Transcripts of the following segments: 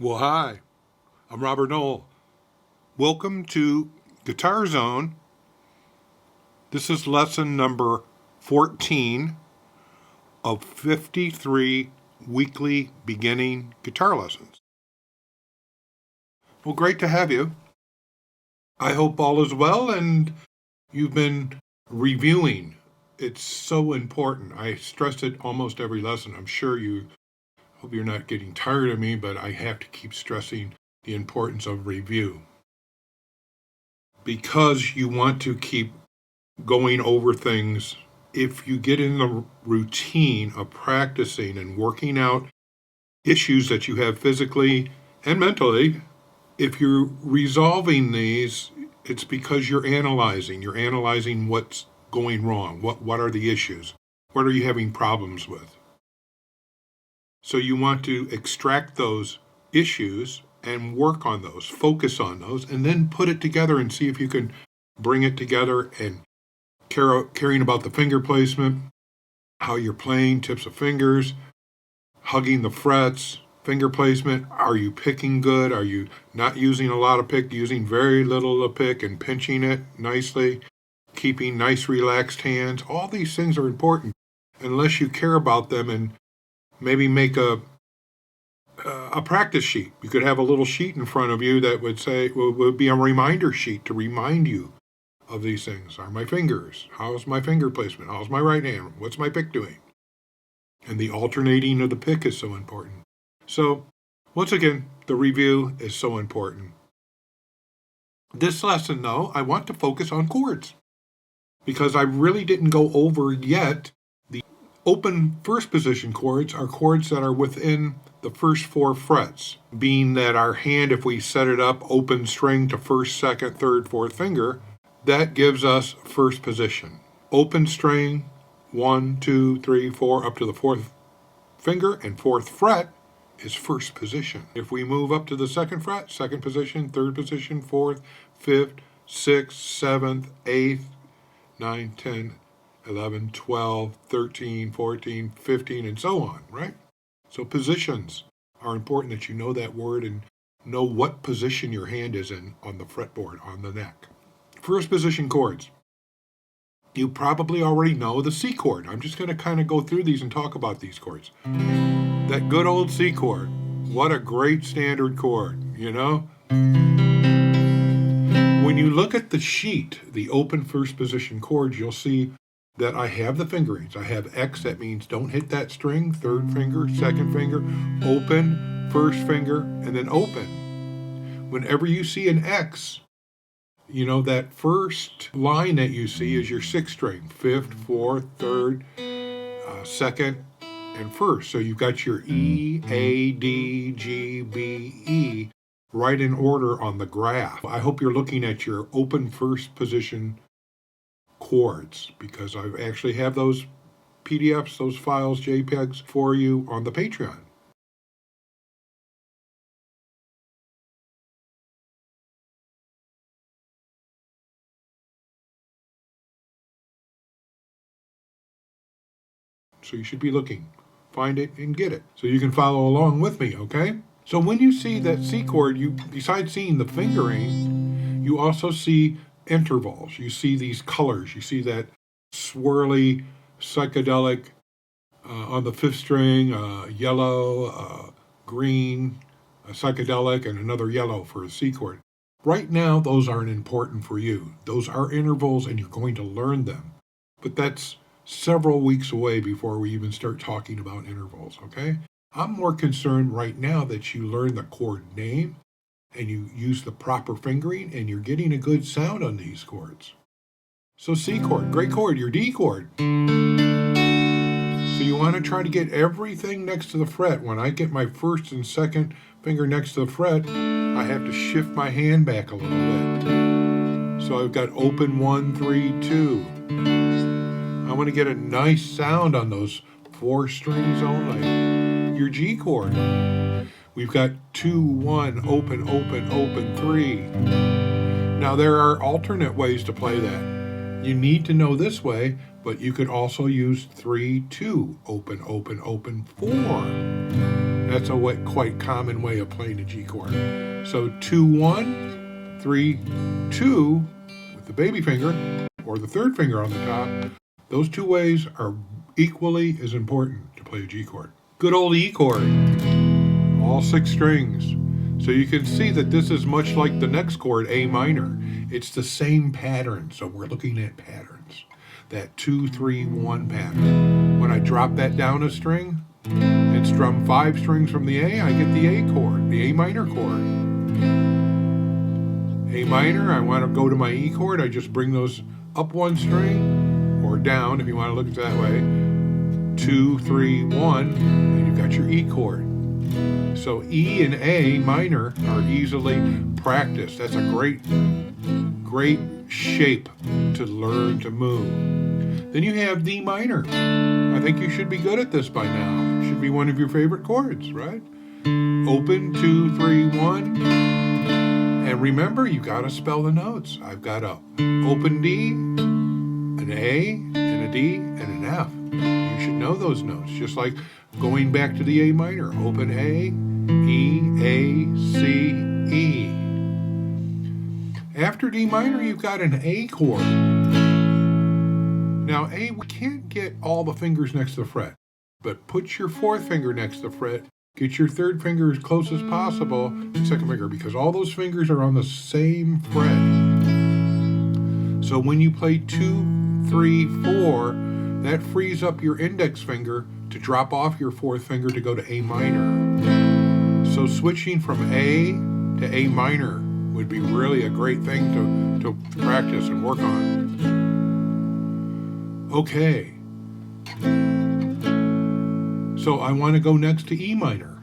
Well, hi, I'm Robert Knoll. Welcome to Guitar Zone. This is lesson number 14 of 53 weekly beginning guitar lessons. Well, great to have you. I hope all is well and you've been reviewing. It's so important. I stress it almost every lesson. I'm sure you hope you're not getting tired of me, but I have to keep stressing the importance of review. Because you want to keep going over things. If you get in the routine of practicing and working out issues that you have physically and mentally, if you're resolving these, it's because you're analyzing what's going wrong. What are the issues? What are you having problems with? So you want to extract those issues and work on those, focus on those, and then put it together and see if you can bring it together and caring about the finger placement, how you're playing, tips of fingers, hugging the frets, finger placement. Are you picking good? Are you not using a lot of pick, using very little of pick and pinching it nicely, keeping nice relaxed hands? All these things are important unless you care about them and maybe make a practice sheet. You could have a little sheet in front of you that would be a reminder sheet to remind you of these things. Are my fingers? How's my finger placement? How's my right hand? What's my pick doing? And the alternating of the pick is so important. So, once again, the review is so important. This lesson, though, I want to focus on chords because I really didn't go over yet. The open first position chords are chords that are within the first 4 frets, being that our hand, if we set it up open string to first, second, third, fourth finger, that gives us first position. Open string, 1, 2, 3, 4, up to the 4th finger and 4th fret is first position. If we move up to the 2nd fret, second position, 3rd position, 4th, 5th, 6th, 7th, 8th, 9, 10, 11, 12, 13, 14, 15, and so on, right? So positions are important that you know that word and know what position your hand is in on the fretboard, on the neck. First position chords. You probably already know the C chord. I'm just going to kind of go through these and talk about these chords. That good old C chord. What a great standard chord, you know? When you look at the sheet, the open first position chords, you'll see that I have the fingerings. I have X, that means don't hit that string, 3rd finger, 2nd finger, open, 1st finger, and then open. Whenever you see an X, you know that first line that you see is your 6th string, 5th, 4th, 3rd, 2nd, and 1st. So you've got your E, A, D, G, B, E right in order on the graph. I hope you're looking at your open first position chords because I actually have those PDFs, those files, JPEGs for you on the Patreon. So you should be looking. Find it and get it so you can follow along with me, okay? So when you see that C chord, you besides seeing the fingering, you also see intervals. You see these colors. You see that swirly psychedelic on the 5th string, yellow, green, psychedelic, and another yellow for a C chord. Right now, those aren't important for you. Those are intervals and you're going to learn them. But that's several weeks away before we even start talking about intervals, okay? I'm more concerned right now that you learn the chord name and you use the proper fingering and you're getting a good sound on these chords. So C chord, great chord, your D chord. So you want to try to get everything next to the fret. When I get my 1st and 2nd finger next to the fret, I have to shift my hand back a little bit. So I've got open 1, 3, 2. I want to get a nice sound on those 4 strings only. Your G chord. We've got 2, 1, open, open, open, 3. Now there are alternate ways to play that. You need to know this way, but you could also use 3, 2, open, open, open, 4. That's a quite common way of playing a G chord. So 2, 1, 3, 2 with the baby finger or the third finger on the top. Those two ways are equally as important to play a G chord. Good old E chord, all 6 strings. So you can see that this is much like the next chord, A minor. It's the same pattern, so we're looking at patterns. That 2, 3, 1 pattern. When I drop that down a string and strum 5 strings from the A, I get the A chord, the A minor chord. A minor, I want to go to my E chord, I just bring those up 1 string, or down if you want to look at it that way. 2, 3, 1, and you've got your E chord. So E and A minor are easily practiced. That's a great shape to learn to move. Then you have D minor. I think you should be good at this by now. It should be one of your favorite chords, right? Open, 2, 3, 1. And remember, you got to spell the notes. I've got a open D, an A, and a D, and an F. You should know those notes, just like going back to the A minor. Open A, E, A, C, E. After D minor, you've got an A chord. Now, A, we can't get all the fingers next to the fret, but put your 4th finger next to the fret. Get your 3rd finger as close as possible to the 2nd finger, because all those fingers are on the same fret. So when you play 2, 3, 4, that frees up your index finger to drop off your 4th finger to go to A minor. So switching from A to A minor would be really a great thing to practice and work on. Okay. So I want to go next to E minor.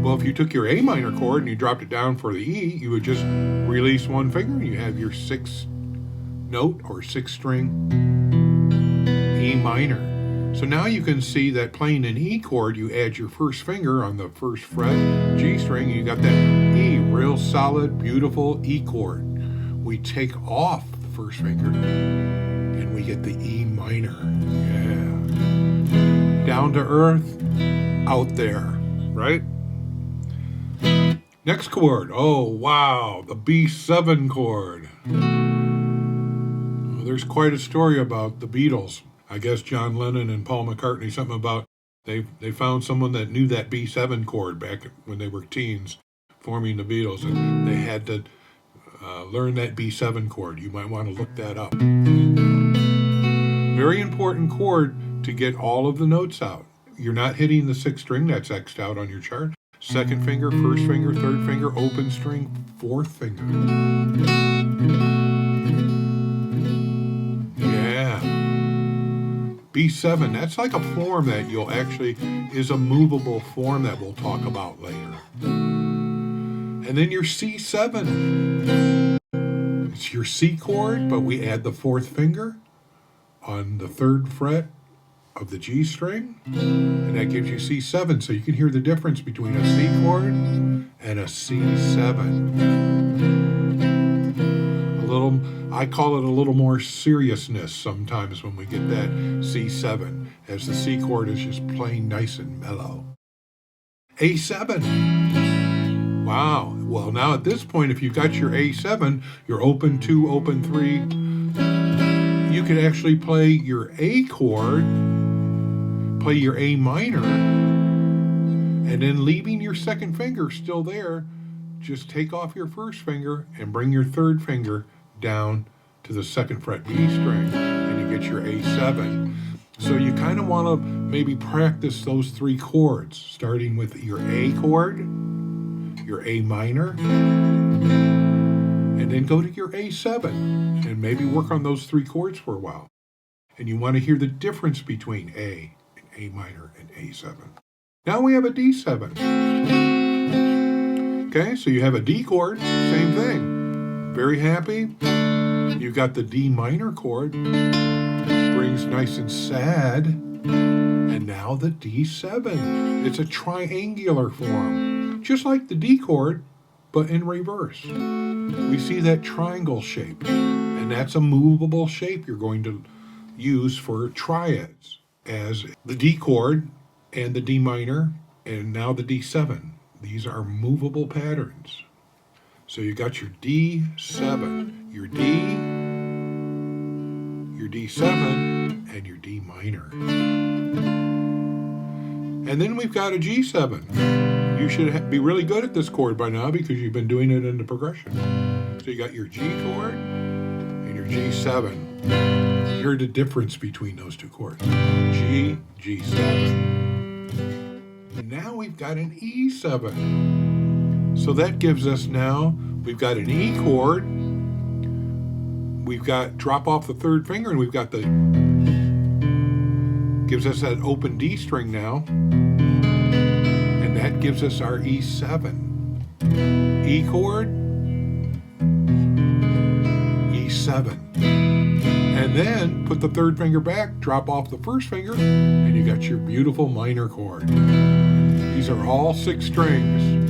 Well, if you took your A minor chord and you dropped it down for the E, you would just release 1 finger and you have your 6th note or 6th string E minor. So now you can see that playing an E chord, you add your 1st finger on the 1st fret, G string, and you got that E, real solid, beautiful E chord. We take off the 1st finger and we get the E minor. Yeah. Down to earth, out there, right? Next chord, oh wow, the B7 chord. Well, there's quite a story about the Beatles. I guess John Lennon and Paul McCartney, something about they found someone that knew that B7 chord back when they were teens forming the Beatles, and they had to learn that B7 chord. You might want to look that up. Very important chord to get all of the notes out. You're not hitting the 6th string, that's X'd out on your chart. 2nd finger, 1st finger, 3rd finger, open string, 4th finger. Yeah. B7, that's like a form that is a movable form that we'll talk about later. And then your C7. It's your C chord, but we add the 4th finger on the 3rd fret of the G string, and that gives you C7. So you can hear the difference between a C chord and a C7. I call it a little more seriousness sometimes when we get that C7, as the C chord is just playing nice and mellow. A7. Wow. Well, now at this point, if you've got your A7, your open 2, open 3, you can actually play your A chord, play your A minor, and then leaving your 2nd finger still there, just take off your 1st finger and bring your 3rd finger down to the 2nd fret B string, and you get your A7. So you kind of want to maybe practice those 3 chords, starting with your A chord, your A minor, and then go to your A7, and maybe work on those 3 chords for a while. And you want to hear the difference between A and A minor and A7. Now we have a D7. Okay, so you have a D chord, same thing. Very happy. You've got the D minor chord, strings nice and sad. And now the D7. It's a triangular form, just like the D chord, but in reverse. We see that triangle shape, and that's a movable shape you're going to use for triads, as the D chord and the D minor and now the D7. These are movable patterns. So you got your D7, your D, your D7, and your D minor. And then we've got a G7. You should be really good at this chord by now because you've been doing it in the progression. So you got your G chord and your G7. Hear the difference between those two chords. G, G7. Now we've got an E7. So that gives us now, we've got an E chord, we've got drop off the third finger, and we've got the, gives us that open D string now, and that gives us our E7. E chord, E7. And then put the third finger back, drop off the first finger, and you got your beautiful minor chord. These are all 6 strings.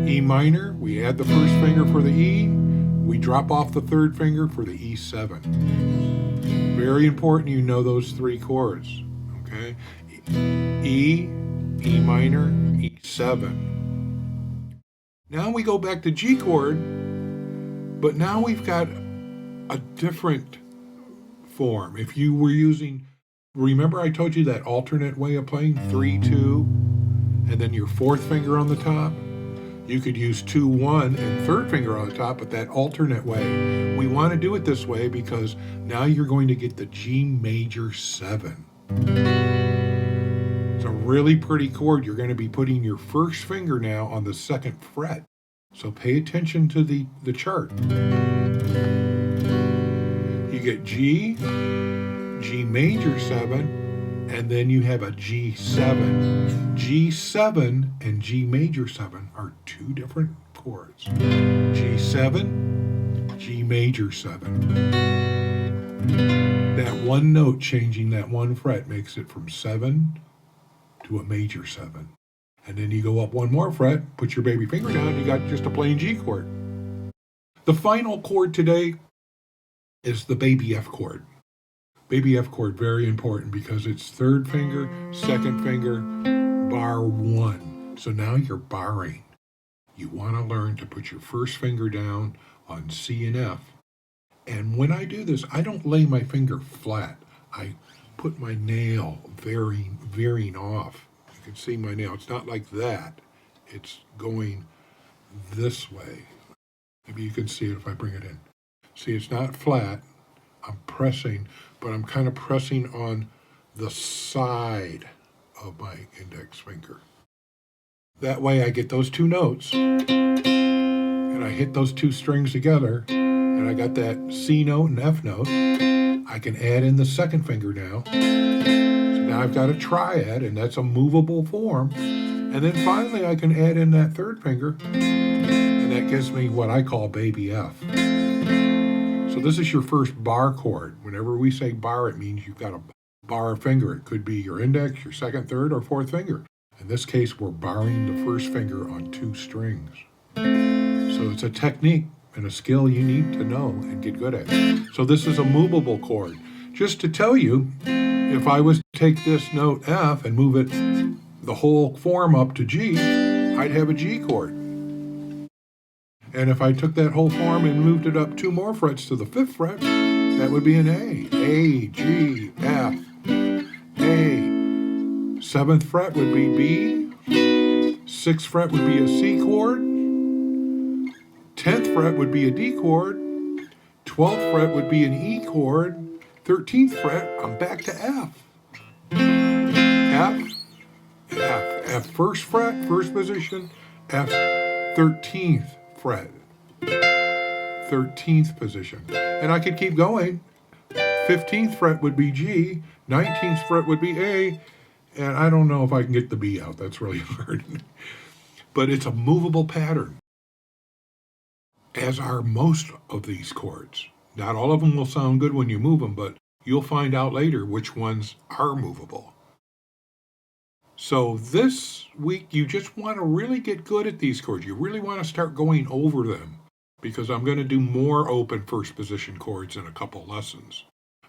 E minor, we add the first finger for the E, we drop off the third finger for the E7. Very important you know those 3 chords, okay? E, E minor, E7. Now we go back to G chord, but now we've got a different form. If you were using, remember I told you that alternate way of playing, 3, 2, and then your fourth finger on the top? You could use 2, 1 and third finger on the top, but that alternate way. We want to do it this way because now you're going to get the G major 7. It's a really pretty chord. You're going to be putting your first finger now on the 2nd fret. So pay attention to the chart. You get G, G major 7, and then you have a G7. G7 and G major 7 are 2 different chords. G7, G major 7. That one note changing that one fret makes it from 7 to a major 7. And then you go up one more fret, put your baby finger down, you got just a plain G chord. The final chord today is the baby F chord. Baby F chord, very important because it's third finger, second finger, bar 1. So now you're barring. You want to learn to put your first finger down on C and F. And when I do this, I don't lay my finger flat. I put my nail veering off. You can see my nail. It's not like that. It's going this way. Maybe you can see it if I bring it in. See, it's not flat. I'm pressing, but I'm kind of pressing on the side of my index finger. That way I get those 2 notes, and I hit those 2 strings together, and I got that C note and F note. I can add in the second finger now. So now I've got a triad, and that's a movable form. And then finally I can add in that third finger, and that gives me what I call baby F. So this is your first bar chord. Whenever we say bar, it means you've got a bar finger. It could be your index, your second, third, or fourth finger. In this case, we're barring the first finger on 2 strings. So it's a technique and a skill you need to know and get good at. So this is a movable chord. Just to tell you, if I was to take this note F and move it the whole form up to G, I'd have a G chord. And if I took that whole form and moved it up 2 more frets to the 5th fret, that would be an A. A, G, F, A. 7th fret would be B. 6th fret would be a C chord. 10th fret would be a D chord. 12th fret would be an E chord. 13th fret, I'm back to F. F, F. F first fret, first position. F 13th fret, 13th position. And I could keep going. 15th fret would be G, 19th fret would be A, and I don't know if I can get the B out. That's really hard. But it's a movable pattern, as are most of these chords. Not all of them will sound good when you move them, but you'll find out later which ones are movable. So this week, you just want to really get good at these chords. You really want to start going over them, because I'm going to do more open first position chords in a couple lessons.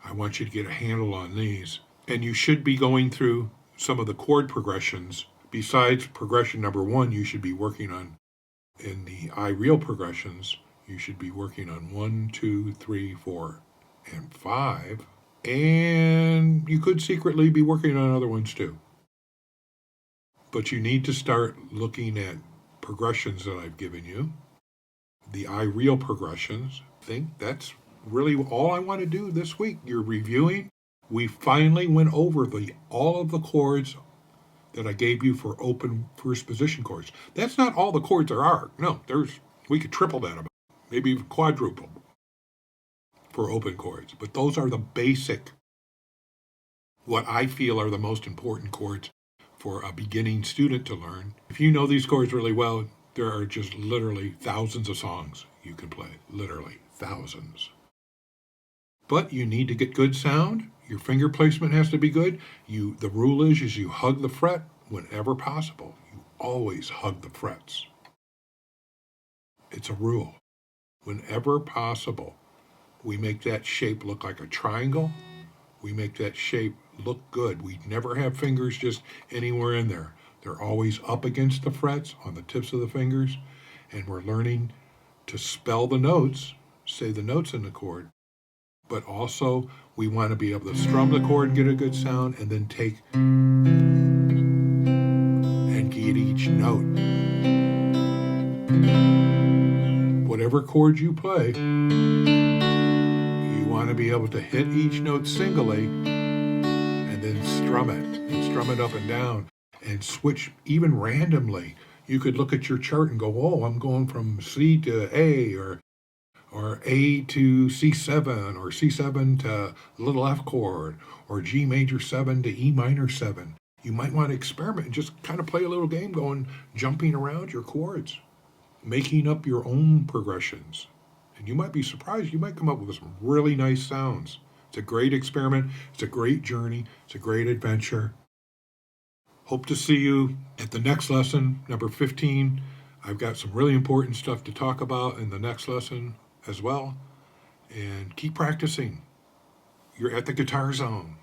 I want you to get a handle on these. And you should be going through some of the chord progressions besides progression number 1, you should be working on, in the I real progressions, you should be working on 1, 2, 3, 4, and 5. And you could secretly be working on other ones too. But you need to start looking at progressions that I've given you, the I real progressions. I think that's really all I want to do this week. You're reviewing. We finally went over all of the chords that I gave you for open first position chords. That's not all the chords there are. No, we could triple that about, maybe even quadruple for open chords. But those are the basic, what I feel are the most important chords for a beginning student to learn. If you know these chords really well, there are just literally thousands of songs you can play. Literally thousands. But you need to get good sound. Your finger placement has to be good. The rule is you hug the fret whenever possible. You always hug the frets. It's a rule. Whenever possible, we make that shape look like a triangle. We make that shape look good. We never have fingers just anywhere in there. They're always up against the frets on the tips of the fingers. And we're learning to spell the notes, say the notes in the chord. But also, we want to be able to strum the chord and get a good sound, and then take and get each note. Whatever chord you play, you want to be able to hit each note singly and then strum it up and down, and switch even randomly. You could look at your chart and go, oh, I'm going from C to A, or A to C7, or C7 to little F chord, or G major 7 to E minor 7. You might want to experiment and just kind of play a little game jumping around your chords, making up your own progressions. And you might be surprised. You might come up with some really nice sounds. It's a great experiment. It's a great journey. It's a great adventure. Hope to see you at the next lesson, number 15. I've got some really important stuff to talk about in the next lesson as well. And keep practicing. You're at the Guitar Zone.